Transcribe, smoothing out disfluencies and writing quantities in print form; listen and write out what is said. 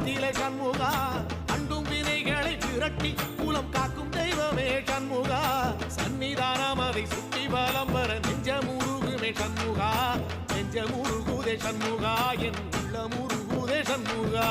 நெஞ்சிலே சண்முகா அண்டும் வினைகளை விரட்டி குலம் காக்கும் தெய்வமே சண்முகா சன்னிதானம் அதை சுற்றி பலம் வர நெஞ்சமுருகுமே சண்முகா நெஞ்சமுருகுதே சண்முகா என் உள்ள முருகுதே சண்முகா